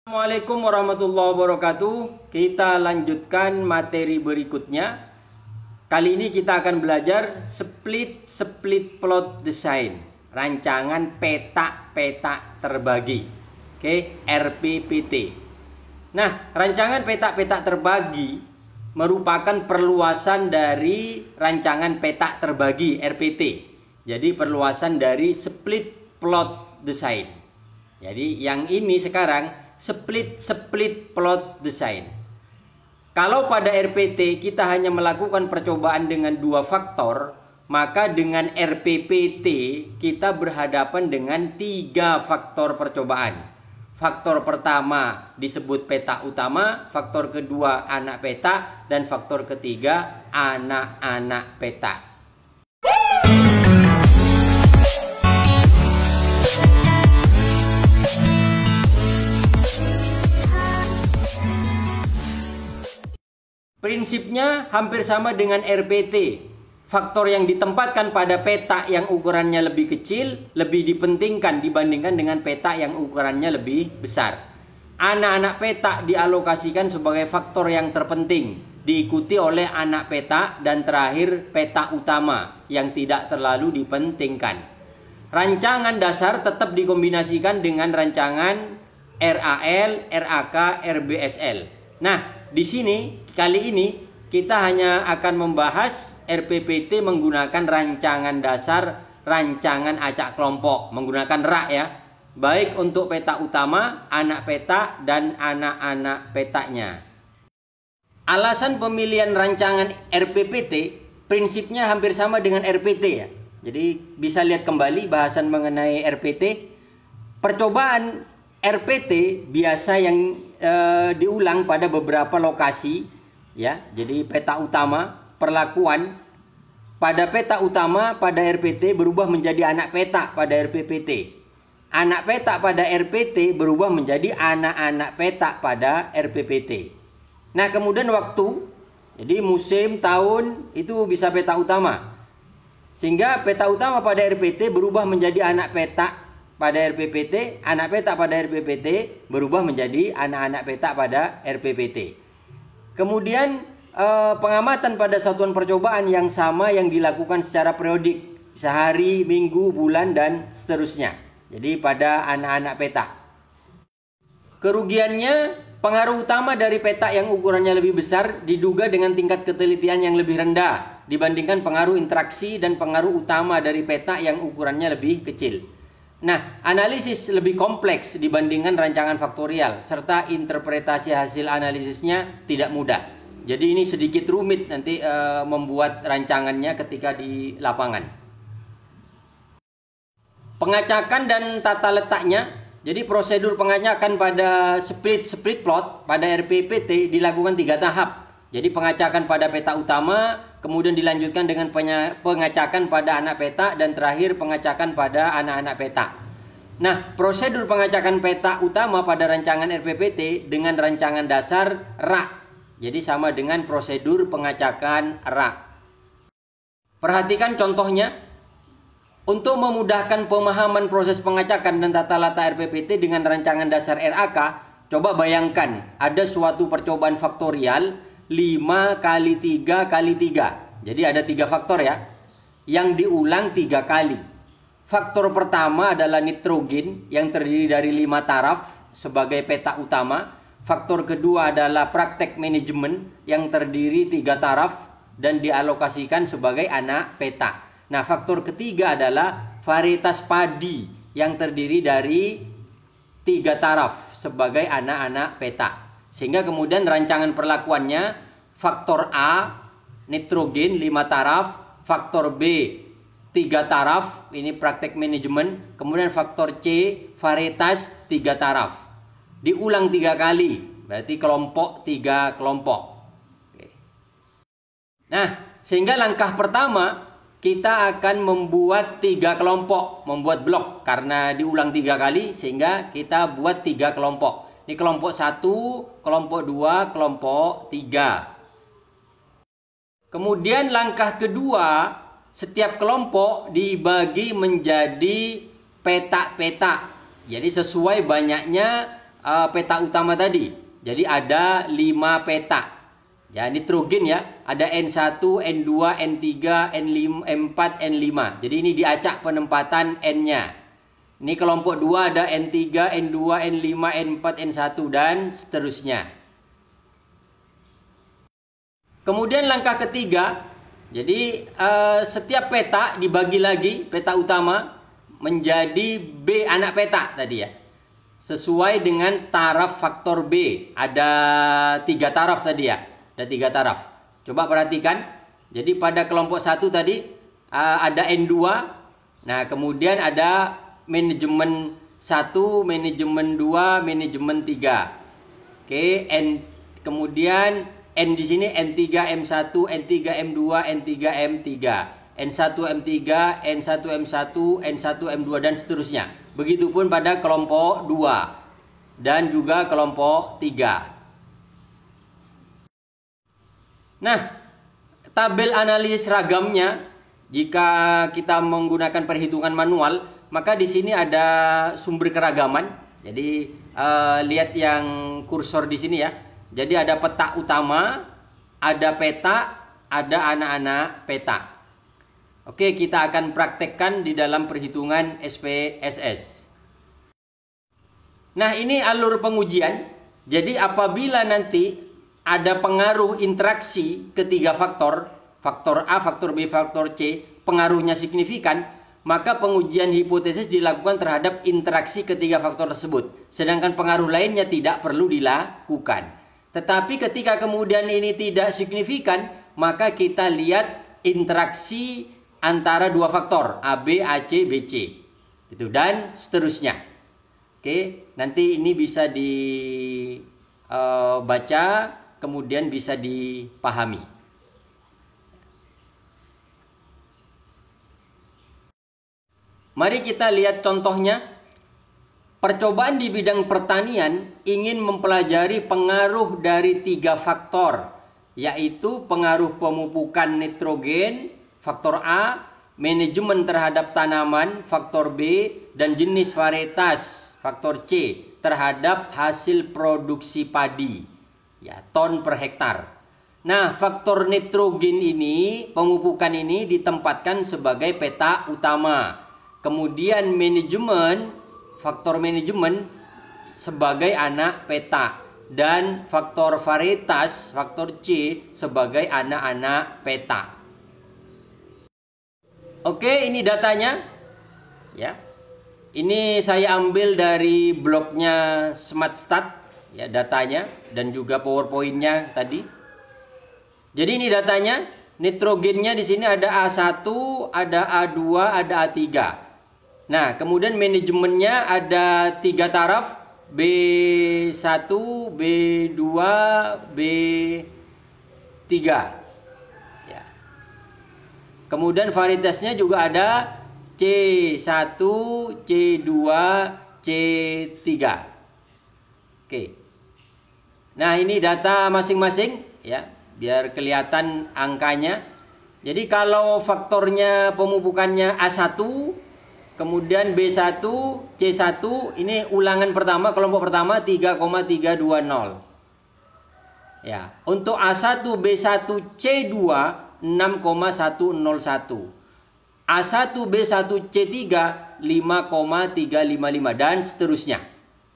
Assalamualaikum warahmatullahi wabarakatuh. Kita lanjutkan materi berikutnya. Kali ini kita akan belajar split plot design, rancangan peta-peta terbagi. Oke, RPPT. Nah, rancangan peta-peta terbagi merupakan perluasan dari rancangan peta terbagi RPT. Jadi perluasan dari split plot design. Jadi yang ini sekarang split plot design. Kalau pada RPT kita hanya melakukan percobaan dengan 2 faktor, maka dengan RPPT kita berhadapan dengan 3 faktor percobaan. Faktor pertama disebut peta utama, faktor kedua anak peta, dan faktor ketiga anak-anak peta. Prinsipnya hampir sama dengan RPT. Faktor yang ditempatkan pada peta yang ukurannya lebih kecil lebih dipentingkan dibandingkan dengan peta yang ukurannya lebih besar. Anak-anak peta dialokasikan sebagai faktor yang terpenting, diikuti oleh anak peta dan terakhir peta utama yang tidak terlalu dipentingkan. Rancangan dasar tetap dikombinasikan dengan rancangan RAL, RAK, RBSL. Nah, di sini kali ini kita hanya akan membahas RPPT menggunakan rancangan dasar, rancangan acak kelompok, menggunakan RAK ya. Baik untuk peta utama, anak peta, dan anak-anak petanya. Alasan pemilihan rancangan RPPT prinsipnya hampir sama dengan RPT ya. Jadi bisa lihat kembali bahasan mengenai RPT. Percobaan RPT biasa yang diulang pada beberapa lokasi ya. Jadi peta utama, perlakuan pada peta utama pada RPT berubah menjadi anak peta pada RPPT. Anak peta pada RPT berubah menjadi anak-anak peta pada RPPT. Nah, kemudian waktu, jadi musim, tahun itu bisa peta utama. Sehingga peta utama pada RPT berubah menjadi anak peta pada RPPT, anak peta pada RPPT berubah menjadi anak-anak peta pada RPPT. Kemudian pengamatan pada satuan percobaan yang sama yang dilakukan secara periodik, sehari, minggu, bulan, dan seterusnya. Jadi pada anak-anak peta. Kerugiannya, pengaruh utama dari peta yang ukurannya lebih besar diduga dengan tingkat ketelitian yang lebih rendah dibandingkan pengaruh interaksi dan pengaruh utama dari peta yang ukurannya lebih kecil. Nah, analisis lebih kompleks dibandingkan rancangan faktorial, serta interpretasi hasil analisisnya tidak mudah. Jadi ini sedikit rumit nanti membuat rancangannya ketika di lapangan. Pengacakan dan tata letaknya. Jadi prosedur pengacakan pada split plot pada RPPT dilakukan 3 tahap. Jadi pengacakan pada peta utama, kemudian dilanjutkan dengan pengacakan pada anak peta, dan terakhir pengacakan pada anak-anak peta. Nah, prosedur pengacakan peta utama pada rancangan RPPT dengan rancangan dasar RAK. Jadi sama dengan prosedur pengacakan RAK. Perhatikan contohnya. Untuk memudahkan pemahaman proses pengacakan dan tata letak RPPT dengan rancangan dasar RAK, coba bayangkan ada suatu percobaan faktorial 5 kali 3 kali 3. Jadi ada 3 faktor ya, yang diulang 3 kali. Faktor pertama adalah nitrogen yang terdiri dari 5 taraf sebagai peta utama. Faktor kedua adalah praktek manajemen yang terdiri 3 taraf dan dialokasikan sebagai anak peta. Nah, faktor ketiga adalah varietas padi yang terdiri dari 3 taraf sebagai anak-anak peta. Sehingga kemudian rancangan perlakuannya, faktor A, nitrogen 5 taraf, faktor B, 3 taraf, ini praktek manajemen, kemudian faktor C, varietas 3 taraf. Diulang 3 kali, berarti kelompok 3 kelompok. Oke. Nah, sehingga langkah pertama, kita akan membuat 3 kelompok, membuat blok. Karena diulang 3 kali, sehingga kita buat 3 kelompok. Ini kelompok 1, kelompok 2, kelompok 3. Kemudian langkah kedua, setiap kelompok dibagi menjadi peta-peta. Jadi sesuai banyaknya peta utama tadi. Jadi ada 5 peta. Ya, nitrogen ya, ada N1, N2, N3, N5, N4, N5. Jadi ini diacak penempatan N-nya. Ini kelompok 2 ada N3, N2, N5, N4, N1 dan seterusnya. Kemudian langkah ketiga, jadi setiap peta dibagi lagi, peta utama menjadi B anak peta tadi ya. Sesuai dengan taraf faktor B. Ada 3 taraf tadi ya. Ada 3 taraf. Coba perhatikan. Jadi pada kelompok 1 tadi ada N2. Nah, kemudian ada manajemen 1, manajemen 2, manajemen 3. Oke, kemudian N di sini N3 M1, N3 M2, N3 M3, N1 M3, N1 M1, N1 M2 dan seterusnya. Begitupun pada kelompok 2 dan juga kelompok 3. Nah, tabel analisis ragamnya jika kita menggunakan perhitungan manual, maka di sini ada sumber keragaman. Jadi lihat yang kursor di sini ya. Jadi ada peta utama, ada peta, ada anak-anak peta. Oke, kita akan praktekkan di dalam perhitungan SPSS. Nah, ini alur pengujian. Jadi apabila nanti ada pengaruh interaksi ketiga faktor, faktor A, faktor B, faktor C, pengaruhnya signifikan, maka pengujian hipotesis dilakukan terhadap interaksi ketiga faktor tersebut. Sedangkan pengaruh lainnya tidak perlu dilakukan. Tetapi ketika kemudian ini tidak signifikan, maka kita lihat interaksi antara dua faktor AB, AC, BC. Itu dan seterusnya. Oke, nanti ini bisa dibaca, kemudian bisa dipahami. Mari kita lihat contohnya. Percobaan di bidang pertanian ingin mempelajari pengaruh dari 3 faktor, yaitu pengaruh pemupukan nitrogen, faktor A, manajemen terhadap tanaman, faktor B, dan jenis varietas, faktor C, terhadap hasil produksi padi, ya, ton per hektar. Nah, faktor nitrogen ini, pemupukan ini ditempatkan sebagai peta utama. Kemudian manajemen, faktor manajemen sebagai anak peta. Dan faktor varietas, faktor C, sebagai anak-anak peta. Oke, ini datanya. Ya. Ini saya ambil dari blognya SmartStat, ya, datanya dan juga PowerPoint-nya tadi. Jadi ini datanya, nitrogennya di sini ada A1, ada A2, ada A3. Nah, kemudian manajemennya ada 3 taraf, B1, B2, B3. Ya. Kemudian varietasnya juga ada C1, C2, C3. Oke. Nah, ini data masing-masing ya, biar kelihatan angkanya. Jadi kalau faktornya pemupukannya A1, kemudian B1, C1, ini ulangan pertama, kelompok pertama 3,320. Ya, untuk A1, B1, C2 6,101. A1, B1, C3 5,355 dan seterusnya.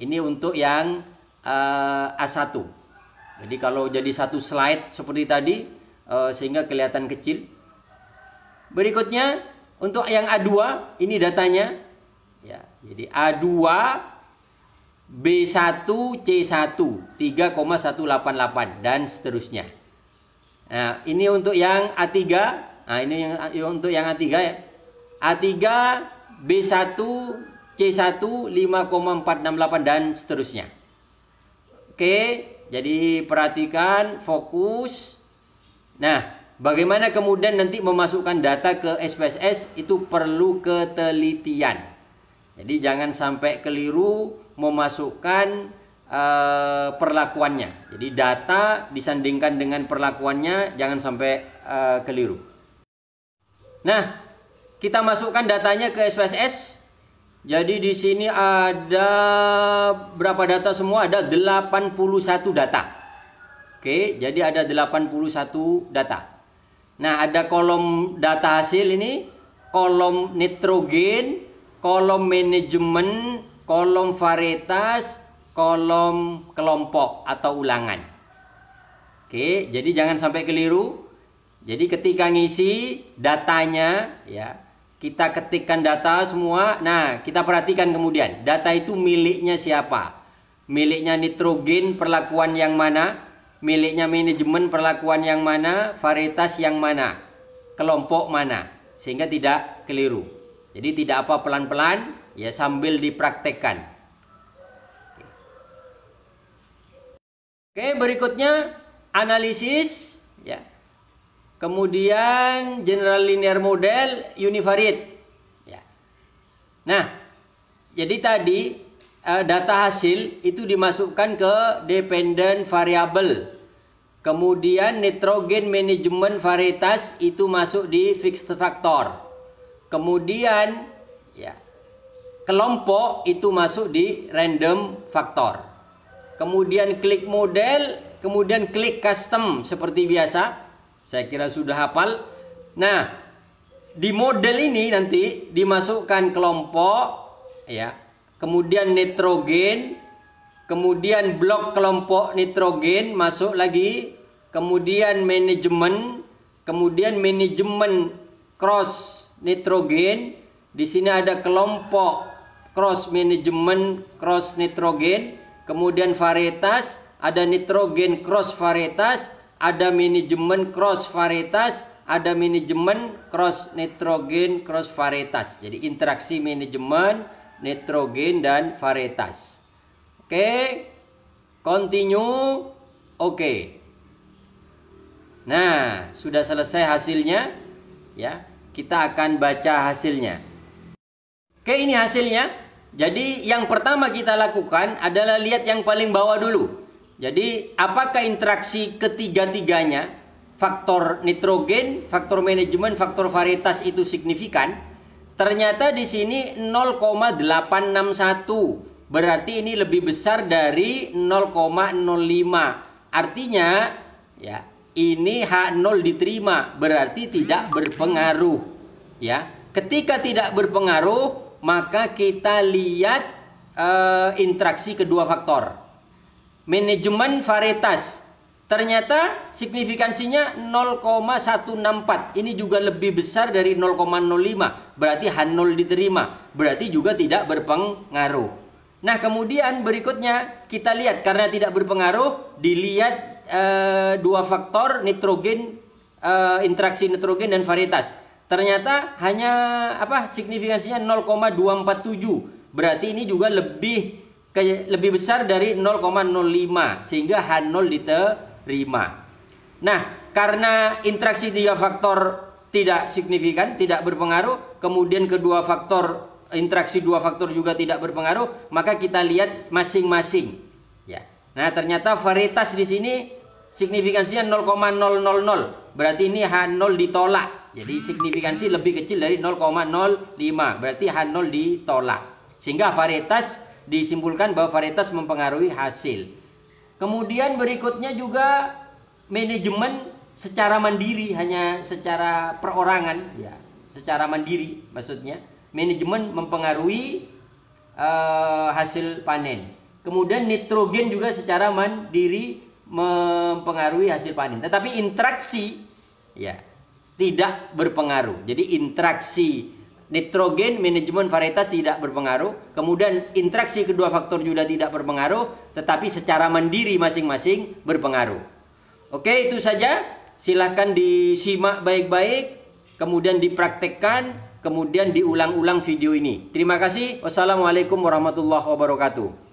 Ini untuk yang A1. Jadi kalau jadi satu slide seperti tadi sehingga kelihatan kecil. Berikutnya untuk yang A2, ini datanya. Ya, jadi A2, B1, C1 3,188 dan seterusnya. Nah, ini untuk yang A3. Nah, ini yang untuk yang A3 ya. A3, B1, C1 5,468 dan seterusnya. Oke, jadi perhatikan, fokus. Nah, bagaimana kemudian nanti memasukkan data ke SPSS itu perlu ketelitian. Jadi jangan sampai keliru memasukkan perlakuannya. Jadi data disandingkan dengan perlakuannya, jangan sampai keliru. Nah, kita masukkan datanya ke SPSS. Jadi di sini ada berapa data semua? Ada 81 data. Oke, jadi ada 81 data. Nah, ada kolom data hasil ini, kolom nitrogen, kolom manajemen, kolom varietas, kolom kelompok atau ulangan. Oke, jadi jangan sampai keliru. Jadi ketika ngisi datanya, ya, kita ketikkan data semua. Nah, kita perhatikan kemudian data itu miliknya siapa? Miliknya nitrogen perlakuan yang mana? Miliknya manajemen perlakuan yang mana? Varietas yang mana? Kelompok mana? Sehingga tidak keliru. Jadi tidak apa pelan-pelan, ya, sambil dipraktekkan. Oke, berikutnya analisis, ya. Kemudian general linear model, univariate. Ya. Nah, jadi tadi data hasil itu dimasukkan ke dependent variable. Kemudian nitrogen manajemen varietas itu masuk di fixed factor. Kemudian, ya, kelompok itu masuk di random factor. Kemudian klik model, kemudian klik custom seperti biasa. Saya kira sudah hafal. Nah, di model ini nanti dimasukkan kelompok, ya. Kemudian nitrogen, kemudian blok kelompok nitrogen masuk lagi, kemudian manajemen, kemudian manajemen cross nitrogen. Di sini ada kelompok cross manajemen cross nitrogen, kemudian varietas, ada nitrogen cross varietas, ada manajemen cross varietas, ada manajemen cross nitrogen cross varietas. Jadi interaksi manajemen, nitrogen dan varietas. Oke, continue. Oke. Nah, sudah selesai hasilnya, ya. Kita akan baca hasilnya. Oke, ini hasilnya. Jadi yang pertama kita lakukan adalah lihat yang paling bawah dulu. Jadi apakah interaksi ketiga-tiganya, faktor nitrogen, faktor manajemen, faktor varietas itu signifikan? Ternyata di sini 0,861. Berarti ini lebih besar dari 0,05. Artinya, ya, ini H0 diterima, berarti tidak berpengaruh. Ya, ketika tidak berpengaruh, maka kita lihat interaksi kedua faktor. Manajemen varietas, ternyata signifikansinya 0,164. Ini juga lebih besar dari 0,05. Berarti H0 diterima. Berarti juga tidak berpengaruh. Nah, kemudian berikutnya kita lihat, karena tidak berpengaruh, dilihat dua faktor nitrogen, interaksi nitrogen dan varietas. Ternyata hanya signifikansinya 0,247. Berarti ini juga lebih besar dari 0,05, sehingga H0 diterima. Nah, karena interaksi tiga faktor tidak signifikan, tidak berpengaruh, kemudian kedua faktor, interaksi dua faktor juga tidak berpengaruh, maka kita lihat masing-masing. Ya. Nah, ternyata varietas di sini signifikansinya 0,000. Berarti ini H0 ditolak. Jadi signifikansi lebih kecil dari 0,05. Berarti H0 ditolak. Sehingga varietas, disimpulkan bahwa varietas mempengaruhi hasil. Kemudian berikutnya juga manajemen secara mandiri, hanya secara perorangan, ya, secara mandiri maksudnya. Manajemen mempengaruhi hasil panen. Kemudian nitrogen juga secara mandiri mempengaruhi hasil panen. Tetapi interaksi, ya, tidak berpengaruh. Jadi interaksi nitrogen, manajemen, varietas tidak berpengaruh. Kemudian interaksi kedua faktor juga tidak berpengaruh, tetapi secara mandiri masing-masing berpengaruh. Oke, itu saja. Silahkan disimak baik-baik, kemudian dipraktekkan, kemudian diulang-ulang video ini. Terima kasih. Wassalamualaikum warahmatullahi wabarakatuh.